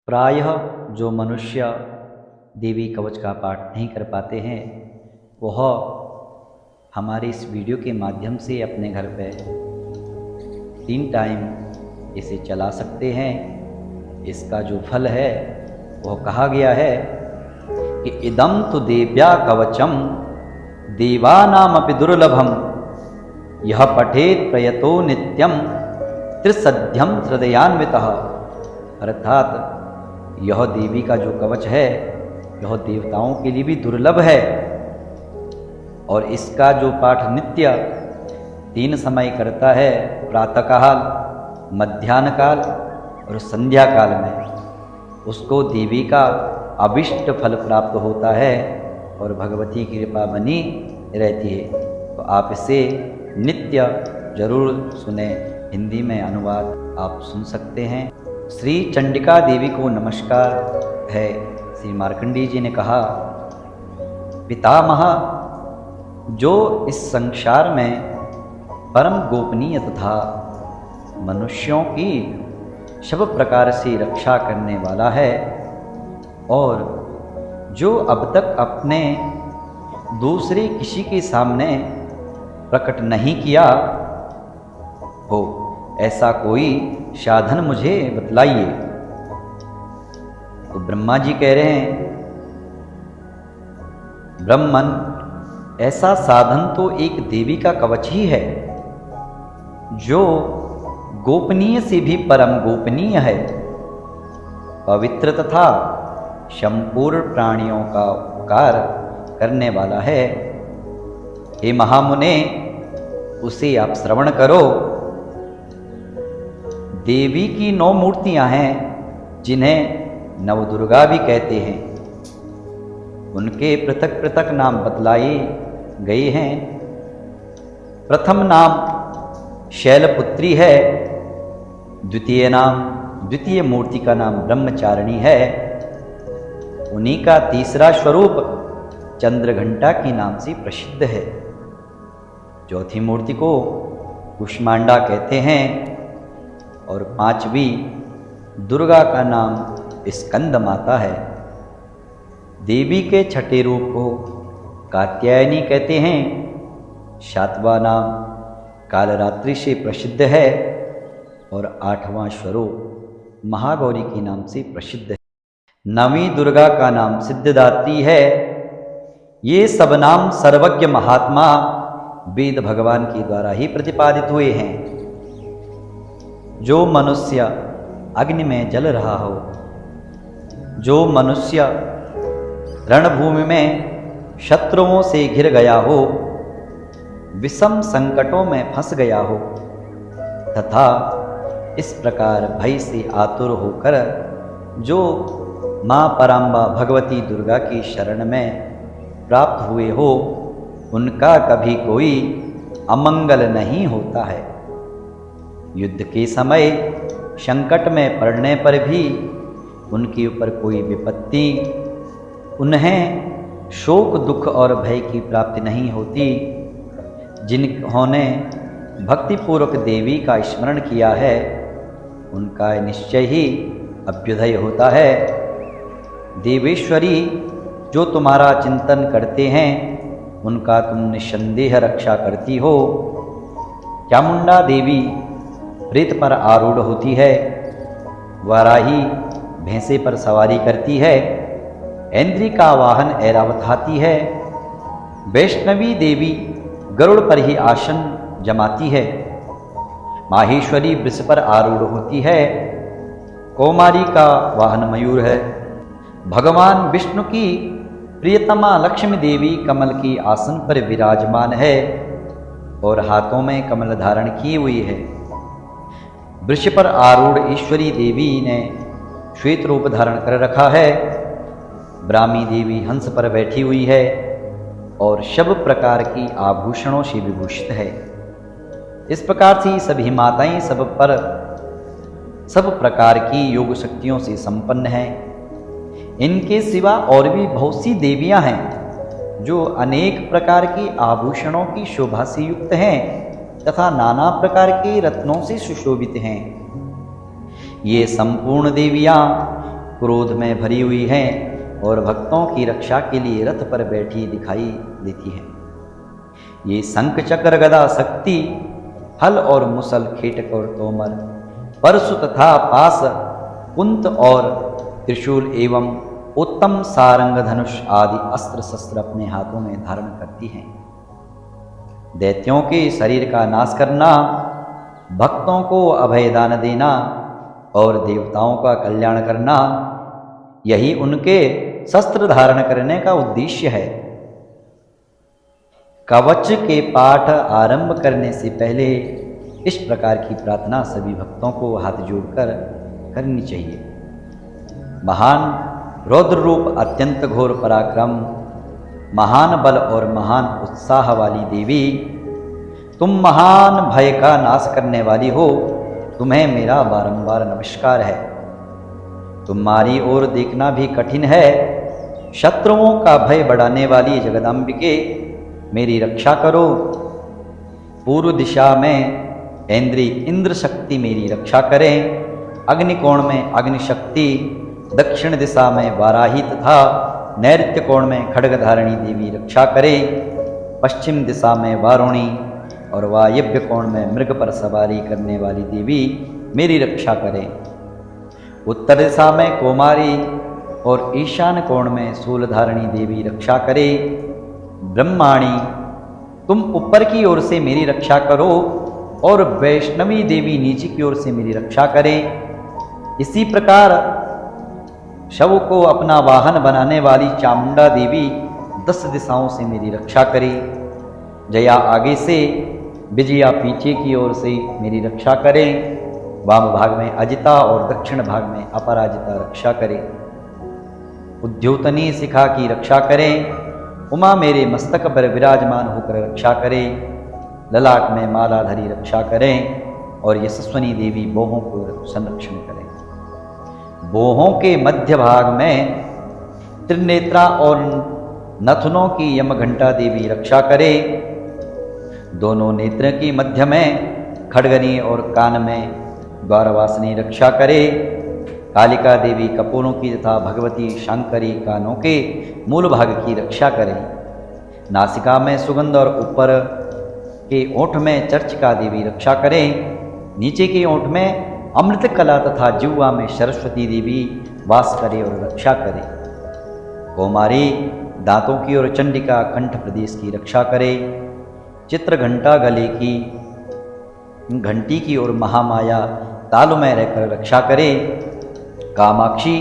प्रायः जो मनुष्य देवी कवच का पाठ नहीं कर पाते हैं वह हमारे इस वीडियो के माध्यम से अपने घर पे 3 टाइम इसे चला सकते हैं। इसका जो फल है वह कहा गया है कि इदं तु देव्या कवचम देवानामपि दुर्लभम यह पठेत प्रयतो नित्यम त्रिसध्यम हृदयान्वितः। अर्थात यह देवी का जो कवच है यह देवताओं के लिए भी दुर्लभ है और इसका जो पाठ नित्य 3 समय करता है, प्रातःकाल, मध्याह्न काल और संध्या काल में, उसको देवी का अभिष्ट फल प्राप्त होता है और भगवती की कृपा बनी रहती है। तो आप इसे नित्य जरूर सुने। हिंदी में अनुवाद आप सुन सकते हैं। श्री चंडिका देवी को नमस्कार है। श्री मार्कंडेय जी ने कहा, पितामह जो इस संसार में परम गोपनीय तथा मनुष्यों की सब प्रकार से रक्षा करने वाला है और जो अब तक अपने दूसरे किसी के सामने प्रकट नहीं किया हो, ऐसा कोई साधन मुझे बतलाइए। तो ब्रह्मा जी कह रहे हैं, ब्रह्मन, ऐसा साधन तो एक देवी का कवच ही है जो गोपनीय से भी परम गोपनीय है, पवित्र तथा संपूर्ण प्राणियों का उपकार करने वाला है। हे महामुने, उसे आप श्रवण करो। देवी की 9 मूर्तियां हैं जिन्हें नवदुर्गा भी कहते हैं। उनके पृथक पृथक नाम बतलाए गए हैं। प्रथम नाम शैलपुत्री है, द्वितीय मूर्ति का नाम ब्रह्मचारिणी है, उन्हीं का तीसरा स्वरूप चंद्रघंटा के नाम से प्रसिद्ध है। चौथी मूर्ति को कुष्मांडा कहते हैं और 5वीं दुर्गा का नाम स्कंद माता है। देवी के 6ठे रूप को कात्यायनी कहते हैं। 7वां नाम कालरात्रि से प्रसिद्ध है और 8वां स्वरूप महागौरी के नाम से प्रसिद्ध है। 9वीं दुर्गा का नाम सिद्धिदात्री है। ये सब नाम सर्वज्ञ महात्मा वेद भगवान के द्वारा ही प्रतिपादित हुए हैं। जो मनुष्य अग्नि में जल रहा हो, जो मनुष्य रणभूमि में शत्रुओं से घिर गया हो, विषम संकटों में फंस गया हो तथा इस प्रकार भय से आतुर होकर जो माँ पराम्बा भगवती दुर्गा की शरण में प्राप्त हुए हो, उनका कभी कोई अमंगल नहीं होता है। युद्ध के समय संकट में पड़ने पर भी उनके ऊपर कोई विपत्ति, उन्हें शोक, दुख और भय की प्राप्ति नहीं होती। जिन्होंने भक्तिपूर्वक देवी का स्मरण किया है, उनका निश्चय ही अभ्युदय होता है। देवेश्वरी जो तुम्हारा चिंतन करते हैं, उनका तुम निस्संदेह रक्षा करती हो। चामुंडा देवी प्रेत पर आरूढ़ होती है, वाराही भैंसे पर सवारी करती है, ऐन्द्री का वाहन ऐरावत हाथी है, वैष्णवी देवी गरुड़ पर ही आसन जमाती है, माहेश्वरी वृष पर आरूढ़ होती है, कौमारी का वाहन मयूर है, भगवान विष्णु की प्रियतमा लक्ष्मी देवी कमल की आसन पर विराजमान है और हाथों में कमल धारण की हुई है। वृष पर आरूढ़ ईश्वरी देवी ने श्वेत रूप धारण कर रखा है। ब्राह्मी देवी हंस पर बैठी हुई है और सब प्रकार की आभूषणों से विभूषित है। इस प्रकार से सभी माताएं सब प्रकार की योग शक्तियों से संपन्न हैं। इनके सिवा और भी बहुत सी देवियां हैं जो अनेक प्रकार के आभूषणों की शोभा से युक्त हैं तथा नाना प्रकार के रत्नों से सुशोभित हैं। ये संपूर्ण देवियां क्रोध में भरी हुई हैं और भक्तों की रक्षा के लिए रथ पर बैठी दिखाई देती है। ये शंख चक्र गदा शक्ति, हल और मुसल, खेटक और तोमर, परशु तथा पास, कुंत और त्रिशूल एवं उत्तम सारंग, धनुष आदि अस्त्र शस्त्र अपने हाथों में धारण करती हैं। दैत्यों के शरीर का नाश करना, भक्तों को अभय दान देना और देवताओं का कल्याण करना, यही उनके शस्त्र धारण करने का उद्देश्य है। कवच के पाठ आरंभ करने से पहले इस प्रकार की प्रार्थना सभी भक्तों को हाथ जोड़कर करनी चाहिए। महान रौद्र रूप, अत्यंत घोर पराक्रम, महान बल और महान उत्साह वाली देवी, तुम महान भय का नाश करने वाली हो, तुम्हें मेरा बारंबार नमस्कार है। तुम्हारी ओर देखना भी कठिन है। शत्रुओं का भय बढ़ाने वाली जगदम्बिके, मेरी रक्षा करो। पूर्व दिशा में इंद्र शक्ति मेरी रक्षा करें। अग्निकोण में अग्नि शक्ति, दक्षिण दिशा में वाराही तथा नैऋत्य कोण में खड्गधारिणी देवी रक्षा करें। पश्चिम दिशा में वारुणी और वायव्य कोण में मृग पर सवारी करने वाली देवी मेरी रक्षा करें। उत्तर दिशा में कौमारी और ईशान कोण में शूलधारिणी देवी रक्षा करे। ब्रह्माणी, तुम ऊपर की ओर से मेरी रक्षा करो और वैष्णवी देवी नीचे की ओर से मेरी रक्षा करें। इसी प्रकार शव को अपना वाहन बनाने वाली चामुंडा देवी 10 दिशाओं से मेरी रक्षा करे। जया आगे से, विजया पीछे की ओर से मेरी रक्षा करें। वाम भाग में अजिता और दक्षिण भाग में अपराजिता रक्षा करें। उद्योतनी शिखा की रक्षा करें। उमा मेरे मस्तक पर विराजमान होकर रक्षा करें। ललाट में मालाधरी रक्षा करें और यशस्वनी देवी बोहों को संरक्षण करें। बोहों के मध्य भाग में त्रिनेत्रा और नथुनों की यमघंटा देवी रक्षा करे। दोनों नेत्र की मध्य में खड्गनी और कान में द्वारवासिनी रक्षा करे। कालिका देवी कपोलों की तथा भगवती शंकरी कानों के मूल भाग की रक्षा करें। नासिका में सुगंध और ऊपर के ओठ में चर्चिका देवी रक्षा करें। नीचे के ओठ में अमृत कला तथा जिह्वा में सरस्वती देवी वास करे और रक्षा करे। कौमारी दांतों की और चंडिका कंठ प्रदेश की रक्षा करे। चित्र घंटा गले की घंटी की ओर महामाया तालु में रहकर रक्षा करे। कामाक्षी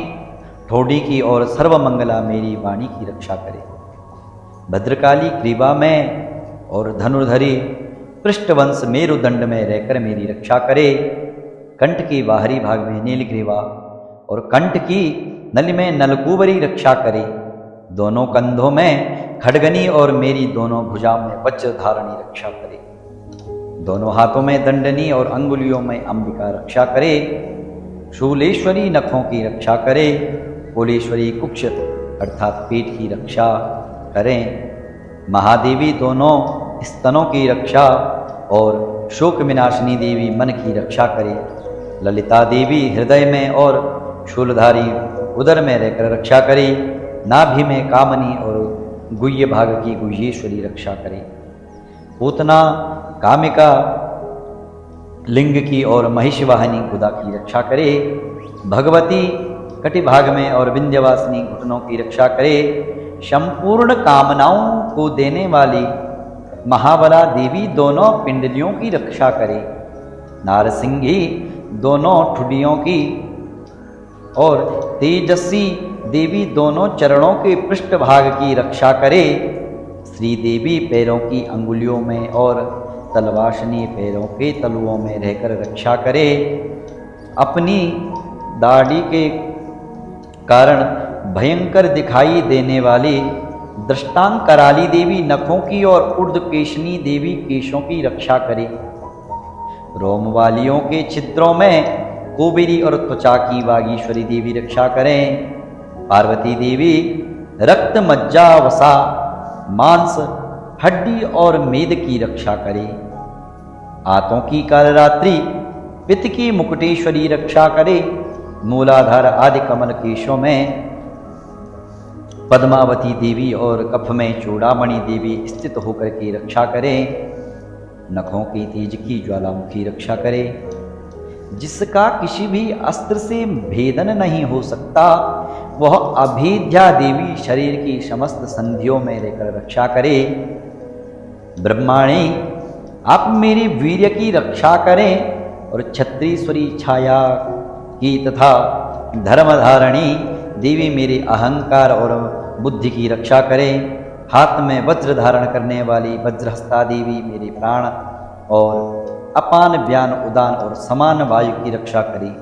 ठोडी की और सर्वमंगला मेरी वाणी की रक्षा करे। भद्रकाली ग्रीवा में और धनुर्धरी पृष्ठवंश मेरुदंड में रहकर मेरी रक्षा करे। कंठ के बाहरी भाग में नीलग्रीवा और कंठ की नली में नलकूबरी रक्षा करे। दोनों कंधों में खड्गनी और मेरी दोनों भुजाओं में वज्र धारणी रक्षा करे। दोनों हाथों में दंडनी और अंगुलियों में अंबिका रक्षा करे। शूलेश्वरी नखों की रक्षा करे। कुलेश्वरी कुक्ष अर्थात पेट की रक्षा करें। महादेवी दोनों स्तनों की रक्षा और शोक विनाशिनी देवी मन की रक्षा करे। ललिता देवी हृदय में और शूलधारी उदर में रहकर रक्षा करे। नाभि में कामनी और गुह्य भाग की गुह्येश्वरी रक्षा करे। पूतना कामिका लिंग की और महिषवाहिनी गुदा की रक्षा करे। भगवती कटिभाग में और विंध्यवासिनी घुटनों की रक्षा करे। संपूर्ण कामनाओं को देने वाली महाबला देवी दोनों पिंडलियों की रक्षा करे। नारसिंही दोनों ठुडियों की और तेजस्वी देवी दोनों चरणों के पृष्ठभाग की रक्षा करे। श्री देवी पैरों की अंगुलियों में और तलवाशनी पैरों के तलुओं में रहकर रक्षा करे। अपनी दाढ़ी के कारण भयंकर दिखाई देने वाली दृष्टांत कराली देवी नखों की और ऊर्ध्वकेशनी देवी केशों की रक्षा करे। रोम वालियों के छिद्रों में कोबिरी और त्वचा की वागीश्वरी देवी रक्षा करें। पार्वती देवी रक्त मज्जा वसा मांस हड्डी और मेद की रक्षा करे। आंतों की कालरात्रि पित्त की मुकुटेश्वरी रक्षा करे। मूलाधार आदि कमल केशों में पद्मावती देवी और कफ में चूड़ामणि देवी स्थित होकर के रक्षा करें। नखों की तेज की ज्वालामुखी रक्षा करे, जिसका किसी भी अस्त्र से भेदन नहीं हो सकता, वह अभेद्या देवी शरीर की समस्त संधियों में रहकर रक्षा करे। ब्रह्माणी, आप मेरी वीर्य की रक्षा करें और छत्रीश्वरी छाया की तथा धर्मधारणी देवी मेरे अहंकार और बुद्धि की रक्षा करें। हाथ में वज्र धारण करने वाली वज्रहस्ता देवी मेरे प्राण और अपान व्यान उदान और समान वायु की रक्षा करें।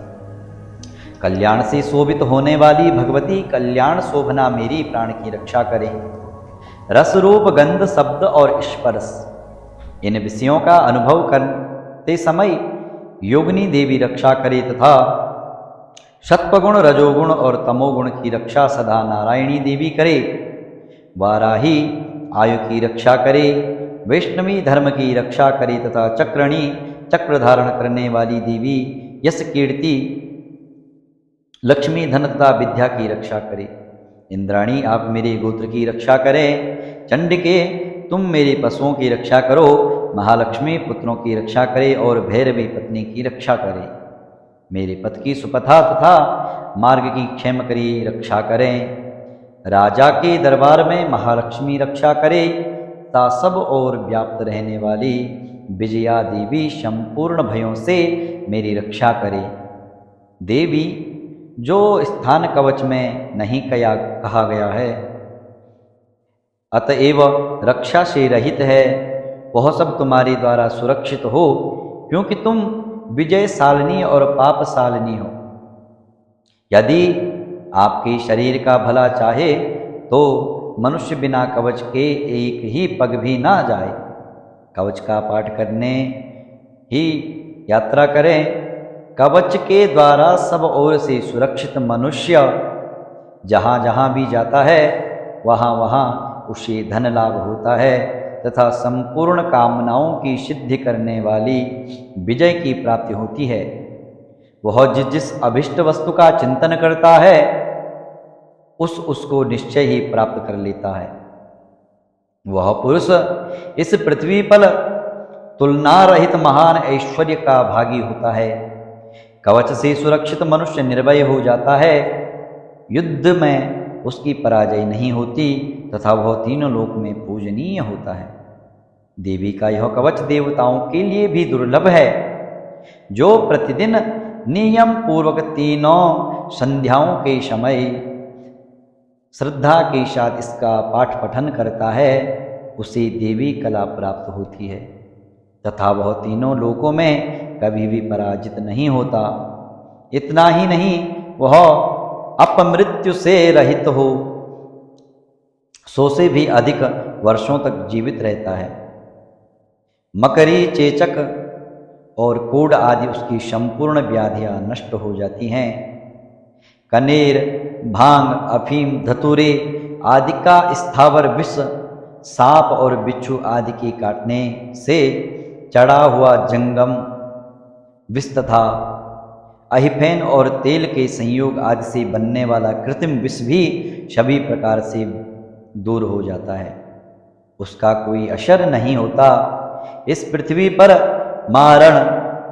कल्याण से शोभित होने वाली भगवती कल्याण शोभना मेरी प्राण की रक्षा करें। रस रूप गंध शब्द और स्पर्श इन विषयों का अनुभव करते समय योगिनी देवी रक्षा करे तथा सत्वगुण रजोगुण और तमोगुण की रक्षा सदा नारायणी देवी करे। वाराही आयु की रक्षा करे, वैष्णवी धर्म की रक्षा करे तथा चक्रणी चक्र धारण करने वाली देवी यश कीर्ति लक्ष्मी धन तथा विद्या की रक्षा करे। इंद्राणी, आप मेरे गोत्र की रक्षा करें। चंडिके, तुम मेरे पशुओं की रक्षा करो। महालक्ष्मी पुत्रों की रक्षा करे और भैरवी पत्नी की रक्षा करे। मेरे पथ की सुपथा तथा मार्ग की क्षेम करी रक्षा करें। राजा के दरबार में महालक्ष्मी रक्षा करे ता सब और व्याप्त रहने वाली विजया देवी संपूर्ण भयों से मेरी रक्षा करे। देवी, जो स्थान कवच में नहीं कहा गया है अतएव रक्षा से रहित है, वह सब तुम्हारे द्वारा सुरक्षित हो, क्योंकि तुम विजयशालिनी और पापशालिनी हो। यदि आपके शरीर का भला चाहे तो मनुष्य बिना कवच के एक ही पग भी ना जाए। कवच का पाठ करने ही यात्रा करें। कवच के द्वारा सब ओर से सुरक्षित मनुष्य जहाँ जहाँ भी जाता है वहाँ वहाँ उसे धन लाभ होता है तथा संपूर्ण कामनाओं की सिद्धि करने वाली विजय की प्राप्ति होती है। वह जिस अभिष्ट वस्तु का चिंतन करता है उसको निश्चय ही प्राप्त कर लेता है। वह पुरुष इस पृथ्वी पर तुलना रहित महान ऐश्वर्य का भागी होता है। कवच से सुरक्षित मनुष्य निर्भय हो जाता है। युद्ध में उसकी पराजय नहीं होती तथा वह तीनों लोक में पूजनीय होता है। देवी का यह कवच देवताओं के लिए भी दुर्लभ है। जो प्रतिदिन नियम पूर्वक तीनों संध्याओं के समय श्रद्धा के साथ इसका पाठ पठन करता है उसे देवी कला प्राप्त होती है तथा वह तीनों लोकों में कभी भी पराजित नहीं होता। इतना ही नहीं, वह अपमृत्यु से रहित हो 100 से भी अधिक वर्षों तक जीवित रहता है। मकरी, चेचक और कोढ़ आदि उसकी संपूर्ण व्याधियां नष्ट हो जाती हैं। कनेर, भांग, अफीम, धतूरे आदि का स्थावर विष, सांप और बिच्छू आदि के काटने से चढ़ा हुआ जंगम विष तथा अहिफेन और तेल के संयोग आदि से बनने वाला कृत्रिम विष भी सभी प्रकार से दूर हो जाता है। उसका कोई असर नहीं होता। इस पृथ्वी पर मारण,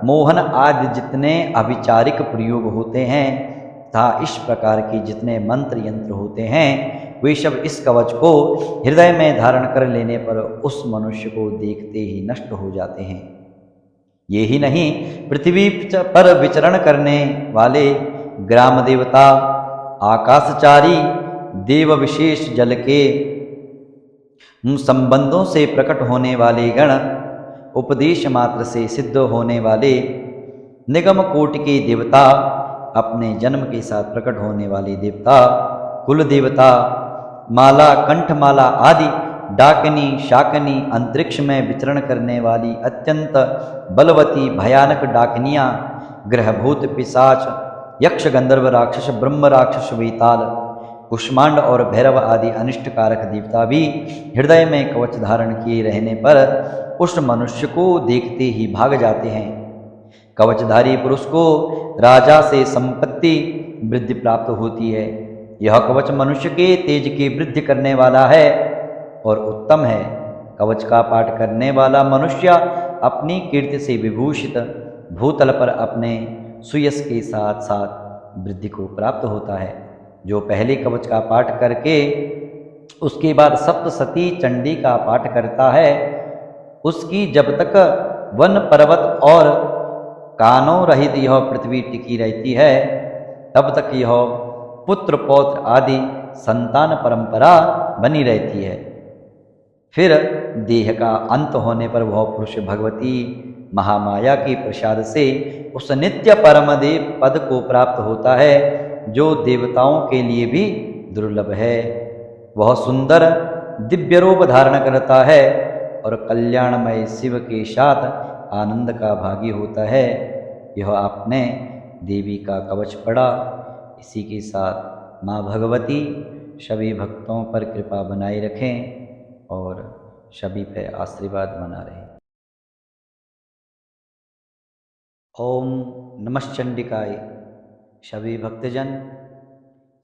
मोहन आदि जितने अभिचारिक प्रयोग होते हैं तथा इस प्रकार के जितने मंत्र यंत्र होते हैं वे सब इस कवच को हृदय में धारण कर लेने पर उस मनुष्य को देखते ही नष्ट हो जाते हैं। ये ही नहीं, पृथ्वी पर विचरण करने वाले ग्राम देवता, आकाशचारी देव, विशेष जल के संबंधों से प्रकट होने वाले गण, उपदेश मात्र से सिद्ध होने वाले निगम कोटि के देवता, अपने जन्म के साथ प्रकट होने वाले देवता, कुल देवता, माला, कंठमाला आदि, डाकिनी, शाकिनी, अंतरिक्ष में विचरण करने वाली अत्यंत बलवती भयानक डाकिनियाँ, ग्रहभूत, पिशाच, यक्ष, गंधर्व, राक्षस, ब्रह्म राक्षस, वेताल, कुष्मांड और भैरव आदि अनिष्टकारक देवता भी हृदय में कवच धारण किए रहने पर उस मनुष्य को देखते ही भाग जाते हैं। कवचधारी पुरुष को राजा से संपत्ति वृद्धि प्राप्त होती है। यह कवच मनुष्य के तेज की वृद्धि करने वाला है और उत्तम है। कवच का पाठ करने वाला मनुष्य अपनी कीर्ति से विभूषित भूतल पर अपने सुयश के साथ साथ वृद्धि को प्राप्त होता है। जो पहले कवच का पाठ करके उसके बाद सप्तसती चंडी का पाठ करता है, उसकी जब तक वन पर्वत और कानों रहित यह पृथ्वी टिकी रहती है, तब तक यह पुत्र पौत्र आदि संतान परंपरा बनी रहती है। फिर देह का अंत होने पर वह पुरुष भगवती महामाया के प्रसाद से उस नित्य परमदेव पद को प्राप्त होता है, जो देवताओं के लिए भी दुर्लभ है। वह सुंदर दिव्य रूप धारण करता है और कल्याणमय शिव के साथ आनंद का भागी होता है। यह आपने देवी का कवच पढ़ा। इसी के साथ माँ भगवती सभी भक्तों पर कृपा बनाए रखें और सभी पे आशीर्वाद बना रहे। ओम नमः चंडिकाय। सभी भक्तजन,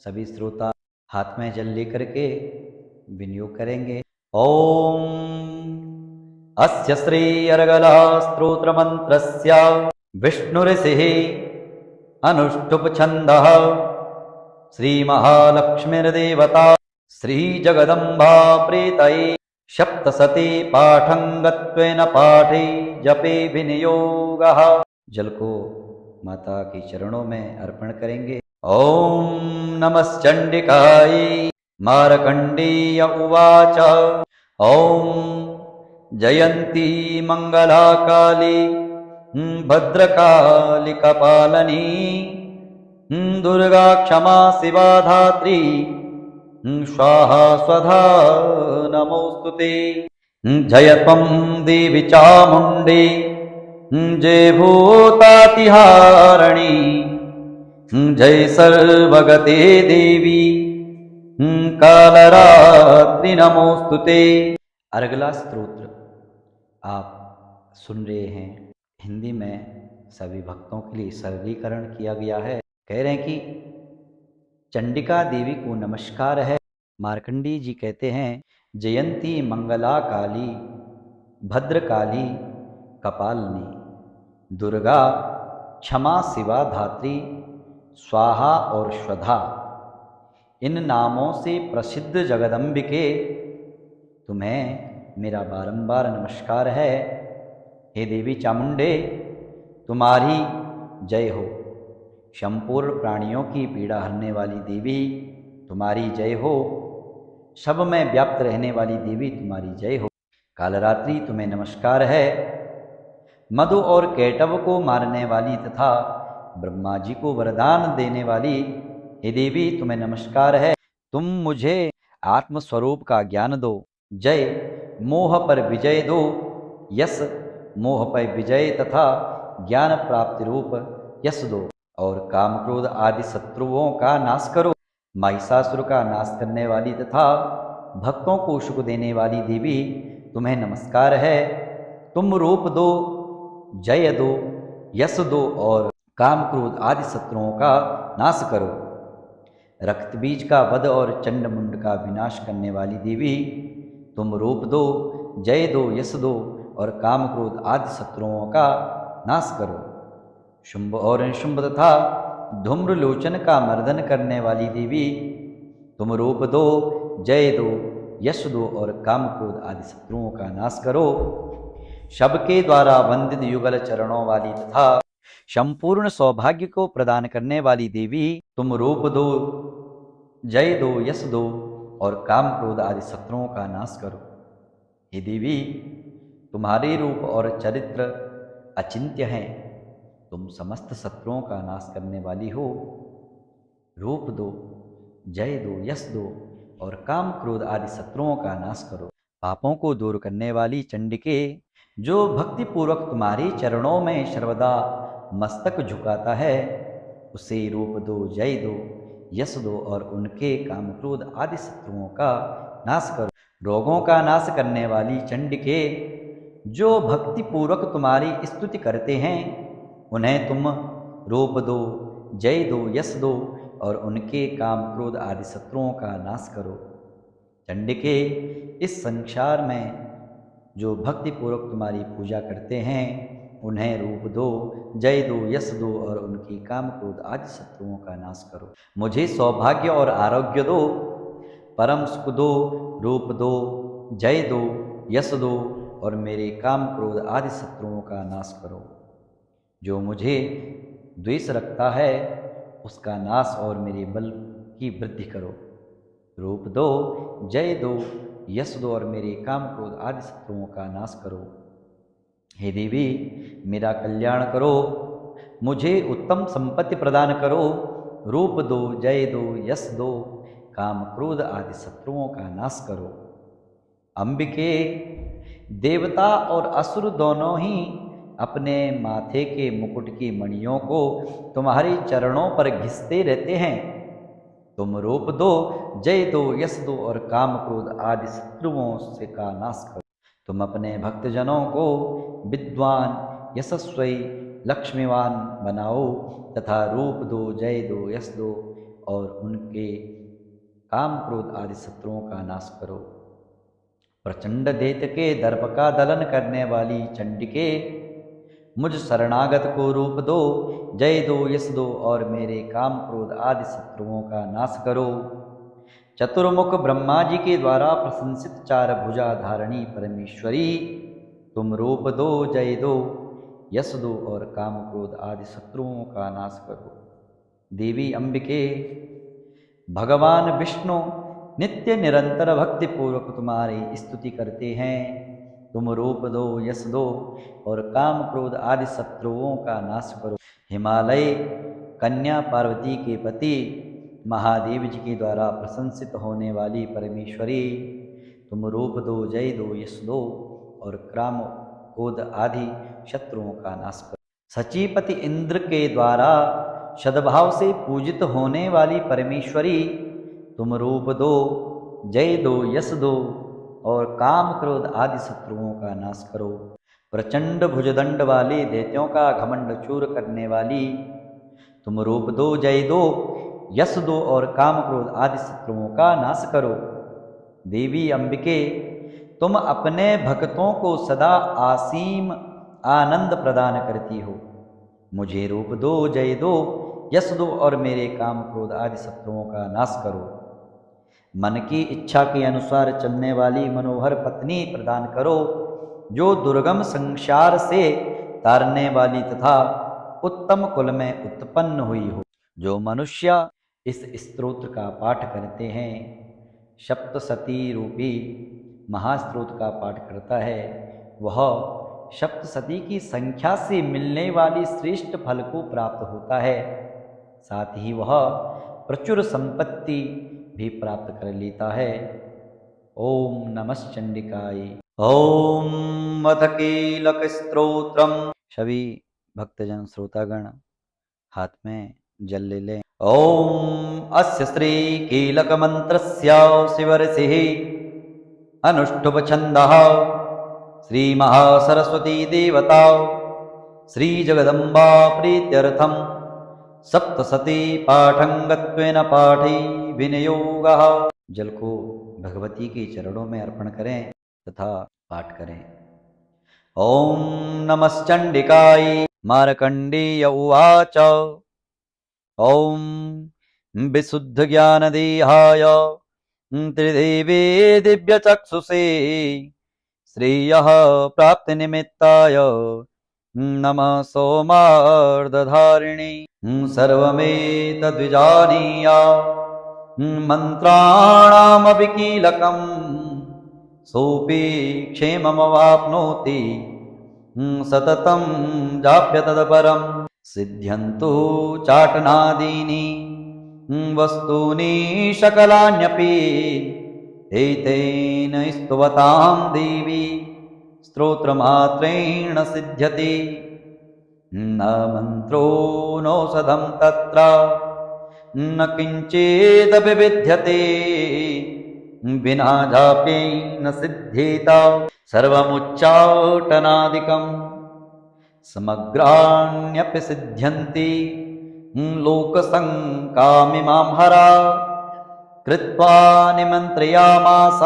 सभी श्रोता हाथ में जल लेकर के विनियोग करेंगे। ओम अस्य श्री अर्गला स्तोत्र मंत्रस्य विष्णुऋषिः अनुष्टुप छंदः श्री महालक्ष्मीर्देवता श्री जगदम्बा प्रीतये सप्तसती पाठंगत्वेन पाठे जपे विनियोगः। जल को माता के चरणों में अर्पण करेंगे। ओम नमः चंडिकाय। मार्कंडेय उवाच ओम जयंती मंगला काली भद्रकाली कपालनी दुर्गा क्षमा शिवा धात्री स्वाहा स्वधा नमोस्तुते। जय त्वं देवी चामुण्डे जय भूतातिहारिणी जय सर्वगते देवी कालरात्रि नमोस्तुते। अर्गला स्तोत्र आप सुन रहे हैं। हिंदी में सभी भक्तों के लिए सरलीकरण किया गया है। कह रहे हैं कि चंडिका देवी को नमस्कार है। मार्कंडी जी कहते हैं जयंती मंगला काली भद्रकाली कपालनी दुर्गा क्षमा शिवा धात्री स्वाहा और स्वधा, इन नामों से प्रसिद्ध जगदम्बिके तुम्हें मेरा बारंबार नमस्कार है। हे देवी चामुंडे, तुम्हारी जय हो। संपूर्ण प्राणियों की पीड़ा हरने वाली देवी तुम्हारी जय हो। सब में व्याप्त रहने वाली देवी तुम्हारी जय हो। कालरात्रि तुम्हें नमस्कार है। मधु और कैटव को मारने वाली तथा ब्रह्मा जी को वरदान देने वाली हे देवी तुम्हें नमस्कार है। तुम मुझे आत्मस्वरूप का ज्ञान दो। जय मोह पर विजय दो। यश मोह पर विजय तथा ज्ञान प्राप्ति रूप यश दो और काम क्रोध आदि शत्रुओं का नाश करो। महिषासुर का नाश करने वाली तथा भक्तों को सुख देने वाली देवी तुम्हें नमस्कार है। तुम रूप दो, जय दो, यश दो और काम क्रोध आदि शत्रुओं का नाश करो। रक्त बीज का वध और चंडमुंड का विनाश करने वाली देवी तुम रूप दो, जय दो, यश दो और काम क्रोध आदि शत्रुओं का नाश करो। शुंभ और निशुंभ तथा धूम्रलोचन का मर्दन करने वाली देवी तुम रूप दो, जय दो, यश दो और काम क्रोध आदि शत्रुओं का नाश करो। सबके द्वारा वंदित युगल चरणों वाली तथा संपूर्ण सौभाग्य को प्रदान करने वाली देवी तुम रूप दो, जय दो, यश दो और काम क्रोध आदि शत्रुओं का नाश करो। हे देवी, तुम्हारे रूप और चरित्र अचिंत्य हैं। तुम समस्त शत्रुओं का नाश करने वाली हो। रूप दो, जय दो, यश दो और काम क्रोध आदि शत्रुओं का नाश करो। पापों को दूर करने वाली चंडिके, जो भक्ति पूर्वक तुम्हारे चरणों में सर्वदा मस्तक झुकाता है, उसे रूप दो, जय दो, यश दो और उनके काम क्रोध आदि शत्रुओं का नाश करो। रोगों का नाश करने वाली चंडिके, जो भक्ति पूर्वक तुम्हारी स्तुति करते हैं, उन्हें तुम रूप दो, जय दो, यश दो और उनके काम क्रोध आदि शत्रुओं का नाश करो। चंडिके, इस संसार में जो भक्ति पूर्वक तुम्हारी पूजा करते हैं उन्हें रूप दो, जय दो, यश दो और उनकी काम क्रोध आदि शत्रुओं का नाश करो। मुझे सौभाग्य और आरोग्य दो, परम सुख दो, रूप दो, जय दो, यश दो और मेरे काम क्रोध आदि शत्रुओं का नाश करो। जो मुझे द्वेष रखता है उसका नाश और मेरे बल की वृद्धि करो। रूप दो, जय दो, यश दो और मेरे काम क्रोध आदि शत्रुओं का नाश करो। हे देवी, मेरा कल्याण करो, मुझे उत्तम संपत्ति प्रदान करो। रूप दो, जय दो, यश दो, काम क्रोध आदि शत्रुओं का नाश करो। अंबिके, देवता और असुर दोनों ही अपने माथे के मुकुट की मणियों को तुम्हारे चरणों पर घिसते रहते हैं। तुम रूप दो, जय दो, यश दो और काम क्रोध आदि शत्रुओं से का नाश करो। तुम अपने भक्तजनों को विद्वान, यशस्वी, लक्ष्मीवान बनाओ तथा रूप दो, जय दो, यश दो और उनके काम क्रोध आदि शत्रुओं का नाश करो। प्रचंड दैत्य के दर्प का दलन करने वाली चंडिके, मुझ शरणागत को रूप दो, जय दो, यश दो और मेरे काम क्रोध आदि शत्रुओं का नाश करो। चतुर्मुख ब्रह्मा जी के द्वारा प्रशंसित चार भुजा धारणी परमेश्वरी, तुम रूप दो, जय दो, यश दो और काम क्रोध आदि शत्रुओं का नाश करो। देवी अंबिके, भगवान विष्णु नित्य निरंतर भक्ति पूर्वक तुम्हारी स्तुति करते हैं। तुम रूप दो, यश दो और काम क्रोध आदि शत्रुओं का नाश करो। हिमालय कन्या पार्वती के पति महादेव जी के द्वारा प्रशंसित होने वाली परमेश्वरी, तुम रूप दो, जय दो, यश दो और काम क्रोध आदि शत्रुओं का नाश करो। सचीपति इंद्र के द्वारा सद्भाव से पूजित होने वाली परमेश्वरी, तुम रूप दो, जय दो, यश दो और काम क्रोध आदि शत्रुओं का नाश करो। प्रचंड भुजदंड वाले दैत्यों का घमंड चूर करने वाली, तुम रूप दो, जय दो, यश दो और काम क्रोध आदि शत्रुओं का नाश करो। देवी अंबिके, तुम अपने भक्तों को सदा असीम आनंद प्रदान करती हो। मुझे रूप दो, जय दो, यश दो और मेरे काम क्रोध आदि शत्रुओं का नाश करो। मन की इच्छा के अनुसार चलने वाली मनोहर पत्नी प्रदान करो, जो दुर्गम संसार से तारने वाली तथा उत्तम कुल में उत्पन्न हुई हो। जो मनुष्य इस स्तोत्र का पाठ करते हैं, सप्तशती रूपी महास्तोत्र का पाठ करता है, वह सप्तशती की संख्या से मिलने वाली श्रेष्ठ फल को प्राप्त होता है। साथ ही वह प्रचुर संपत्ति भी प्राप्त कर लेता है। ओम नमः चंडिकाय। ओम अथ कीलक स्तोत्रम। सभी भक्तजन श्रोतागण हाथ में जल ले लें। ओम अस्य श्री कीलक मंत्रस्य शिवऋषिः अनुष्टुप छन्दः श्री महासरस्वती देवता श्री जगदम्बा प्रीत्यर्थम सप्तशती पाठंगत्वेन पाठी विनियोगः। जल को भगवती के चरणों में अर्पण करें तथा पाठ करें। ओम नमश्चंडिकाय। मार्कंडेय उवाच ओम विशुद्ध ज्ञानदेहाय त्रिदेवे दिव्यचक्षुषे श्रेयः प्राप्ति निमित्ताय नमः सोमार्धधारिणी। सर्वमेतद्विजानीया मंत्राणामपि कीलकं सोऽपि क्षेममवाप्नोति सततं जाप्य तदपरं। सिद्ध्यन्तु चाटनादीनि वस्तूनि सकलान्यपि एतेन स्तुवतां देवी स्तोत्रमात्रेण सिद्ध्यति। न मन्त्रो नौषधं तत्र न किञ्चिदपि विद्यते विना जाप्येन सिद्ध्येत सर्वमुच्चाटनादिकं। समग्राण्यपि सिद्ध्यन्ति लोकसङ्कामिमां हरा कृत्वा निमन्त्रयामास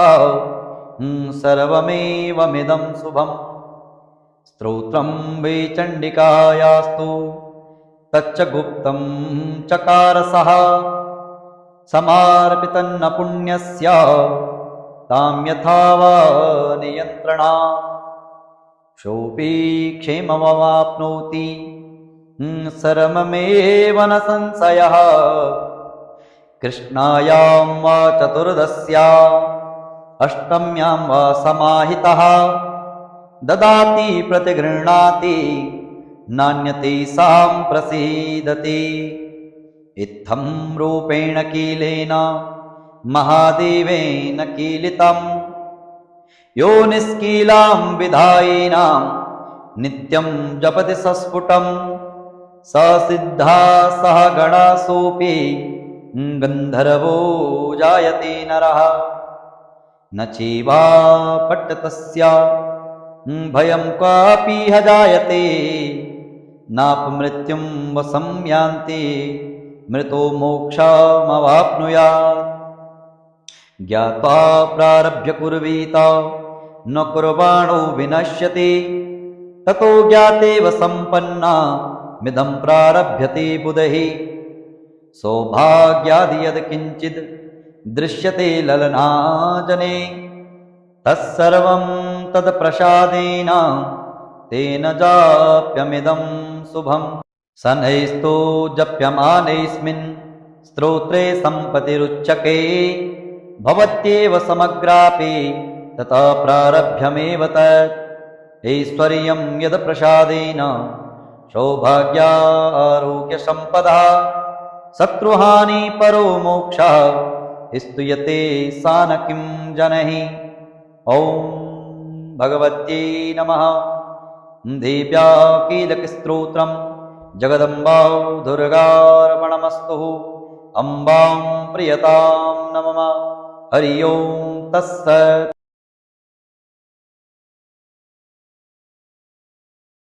सर्वमेवमिदं शुभम् स्तोत्रं वै चण्डिकायास्तु तच्च गुप्तं चकार सः समार्पितन्न पुण्यस्य तां यथा वा नियन्त्रणा सोऽपि क्षेममवाप्नोति सर्वमेव न संशयः कृष्णायां वा चतुर्दश्या अष्टम्यां वा समाहितः ददाति प्रतिगृह्णाति नान्यतेषां प्रसीदति इत्थं रूपेण कीलेन महादेवेन कीलितं यो निष्कीलां विधायिनां नित्यं जपति सस्फुटं स सिद्धा सह गणासोऽपि गन्धर्वो जायते नरः न चैवापट्टतस्य भयं क्वापीह जायते नापमृत्युं वशं यान्ति मृतो मोक्षमवाप्नुयात् ज्ञात्वा प्रारभ्य कुर्वीत न कुर्वाणो विनश्यति ततो ज्ञातेव सम्पन्ना मिदं प्रारभ्यते बुधैः सौभाग्यादि यत्किञ्चित् दृश्यते ललनाजने तत्सर्वं तत्प्रसादेन तेन जाप्यमिदं शुभम् शनैस्तो जप्यमानेऽस्मिन् स्तोत्रे सम्पतिरुच्यते भवत्येव समग्रापि ततः प्रारभ्यमेव तत् ऐश्वर्यं यद् प्रसादेन सौभाग्यारोग्यसम्पदा शत्रुहानि परो मोक्षः स्तूयते सा न किं जनैः ॐ भगवत्यै नमः देव्या कीलकस्तोत्रम् जगदम्बा दुर्गार्पणमस्तु अम्बां प्रियतां नमः हरि ओं तत्सत्।